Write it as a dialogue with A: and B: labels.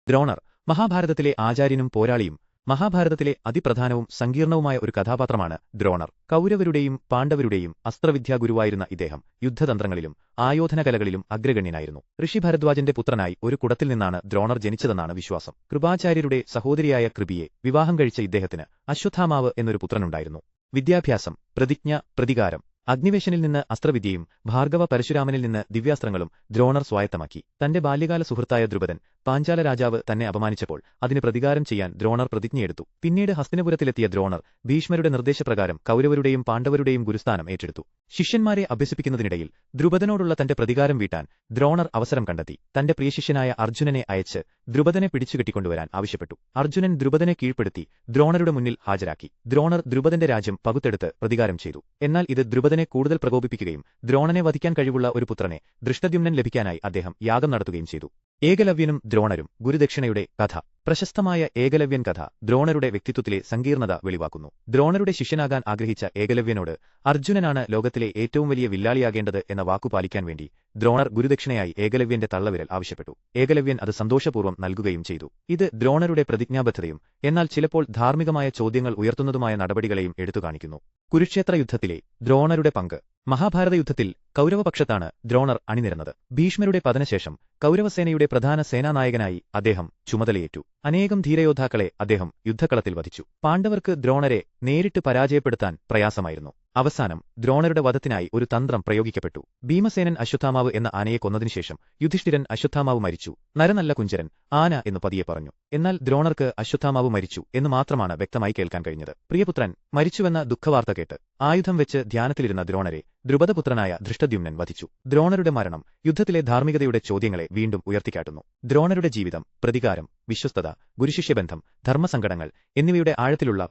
A: ദ്രോണർ മഹാഭാരതത്തിലെ ആചാര്യനും പോരാളിയും മഹാഭാരതത്തിലെ അതിപ്രധാനവും സങ്കീർണവുമായ ഒരു കഥാപാത്രമാണ് ദ്രോണർ. കൗരവരുടെയും പാണ്ഡവരുടെയും അസ്ത്രവിദ്യാഗുരുവായിരുന്ന ഇദ്ദേഹം യുദ്ധതന്ത്രങ്ങളിലും ആയോധനകലകളിലും അഗ്രഗണ്യനായിരുന്നു. ഋഷി ഭരദ്വാജന്റെ പുത്രനായി ഒരു കുടത്തിൽ നിന്നാണ് ദ്രോണർ ജനിച്ചതെന്നാണ് വിശ്വാസം. കൃപാചാര്യരുടെ സഹോദരിയായ കൃപിയെ വിവാഹം കഴിച്ച ഇദ്ദേഹത്തിന് അശ്വത്ഥാമാവ് എന്നൊരു പുത്രനുണ്ടായിരുന്നു. വിദ്യാഭ്യാസം, പ്രതിജ്ഞ, പ്രതികാരം. അഗ്നിവേശനിൽ നിന്ന് അസ്ത്രവിദ്യയും ഭാർഗവ പരശുരാമനിൽ നിന്ന് ദിവ്യാസ്ത്രങ്ങളും ദ്രോണർ സ്വായത്തമാക്കി. തന്റെ ബാല്യകാല സുഹൃത്തായ ദ്രുപദൻ പാഞ്ചാല രാജാവ് തന്നെ അപമാനിച്ചപ്പോൾ അതിന് പ്രതികാരം ചെയ്യാൻ ദ്രോണർ പ്രതിജ്ഞയെടുത്തു. പിന്നീട് ഹസ്തിനപുരത്തിലെത്തിയ ദ്രോണർ ഭീഷ്മരുടെ നിർദ്ദേശപ്രകാരം കൗരവരുടെയും പാണ്ഡവരുടെയും ഗുരുസ്ഥാനം ഏറ്റെടുത്തു. ശിഷ്യന്മാരെ അഭ്യസിപ്പിക്കുന്നതിനിടയിൽ ദ്രുപദനോടുള്ള തന്റെ പ്രതികാരം വീട്ടാൻ ദ്രോണർ അവസരം കണ്ടെത്തി. തന്റെ പ്രിയശിഷ്യനായ അർജുനനെ അയച്ച് ദ്രുപദനെ പിടിച്ചുകെട്ടിക്കൊണ്ടുവരാൻ ആവശ്യപ്പെട്ടു. അർജുനൻ ദ്രുപദനെ കീഴ്പ്പെടുത്തി ദ്രോണരുടെ മുന്നിൽ ഹാജരാക്കി. ദ്രോണർ ദ്രുപദന്റെ രാജ്യം പകുത്തെടുത്ത് പ്രതികാരം ചെയ്തു. എന്നാൽ ഇത് ദ്രുപദനെ കൂടുതൽ പ്രകോപിപ്പിക്കുകയും ദ്രോണനെ വധിക്കാൻ കഴിവുള്ള ഒരു പുത്രനെ ദൃഷ്ടദ്യുമ്നൻ ലഭിക്കാനായി അദ്ദേഹം യാഗം നടത്തുകയും ചെയ്തു. ഏകലവ്യനും ദ്രോണരും ഗുരുദക്ഷിണയുടെ കഥ. പ്രശസ്തമായ ഏകലവ്യൻ കഥ ദ്രോണരുടെ വ്യക്തിത്വത്തിലെ സങ്കീർണത വെളിവാക്കുന്നു. ദ്രോണരുടെ ശിഷ്യനാകാൻ ആഗ്രഹിച്ച ഏകലവ്യനോട് അർജുനനാണ് ലോകത്തിലെ ഏറ്റവും വലിയ വില്ലാളിയാകേണ്ടത് എന്ന വാക്കു പാലിക്കാൻ വേണ്ടി ദ്രോണർ ഗുരുദക്ഷിണയായി ഏകലവ്യന്റെ തള്ളവിരൽ ആവശ്യപ്പെട്ടു. ഏകലവ്യൻ അത് സന്തോഷപൂർവ്വം നൽകുകയും ചെയ്തു. ഇത് ദ്രോണരുടെ പ്രതിജ്ഞാബദ്ധതയും എന്നാൽ ചിലപ്പോൾ ധാർമ്മികമായ ചോദ്യങ്ങൾ ഉയർത്തുന്നതുമായ നടപടികളെയും എടുത്തുകാണിക്കുന്നു. കുരുക്ഷേത്ര യുദ്ധത്തിലെ ദ്രോണരുടെ പങ്ക്. മഹാഭാരത യുദ്ധത്തിൽ കൗരവപക്ഷത്താണ് ദ്രോണർ അണിനിരന്നത്. ഭീഷ്മരുടെ പതനശേഷം കൗരവസേനയുടെ പ്രധാന സേനാനായകനായി അദ്ദേഹം ചുമതലയേറ്റു. അനേകം ധീരയോദ്ധാക്കളെ അദ്ദേഹം യുദ്ധക്കളത്തിൽ വധിച്ചു. പാണ്ഡവർക്ക് ദ്രോണരെ നേരിട്ട് പരാജയപ്പെടുത്താൻ പ്രയാസമായിരുന്നു. അവസാനം ദ്രോണരുടെ വധത്തിനായി ഒരു തന്ത്രം പ്രയോഗിക്കപ്പെട്ടു. ഭീമസേനൻ അശ്വത്ഥാമാവ് എന്ന ആനയെ കൊന്നതിനുശേഷം യുധിഷ്ഠിരൻ അശ്വത്ഥാമാവ് മരിച്ചു, നരനല്ല കുഞ്ചരൻ, ആന എന്ന് പതിയെ പറഞ്ഞു. എന്നാൽ ദ്രോണർക്ക് അശ്വത്ഥാമാവ് മരിച്ചു എന്ന് മാത്രമാണ് വ്യക്തമായി കേൾക്കാൻ കഴിഞ്ഞത്. പ്രിയപുത്രൻ മരിച്ചുവെന്ന ദുഃഖവാർത്ത കേട്ട് ആയുധം വെച്ച് ധ്യാനത്തിലിരുന്ന ദ്രോണരെ ദ്രുപദപുത്രനായ ദൃഷ്ടദ്യുമ്നൻ വധിച്ചു. ദ്രോണരുടെ മരണം യുദ്ധത്തിലെ ധാർമ്മികതയുടെ ചോദ്യങ്ങളെ വീണ്ടും ഉയർത്തിക്കാട്ടുന്നു. ദ്രോണരുടെ ജീവിതം, പ്രതികാരം, വിശ്വസ്തത, ഗുരുശിഷ്യബന്ധം, ധർമ്മസങ്കടങ്ങൾ എന്നിവയുടെ ആഴത്തിലുള്ള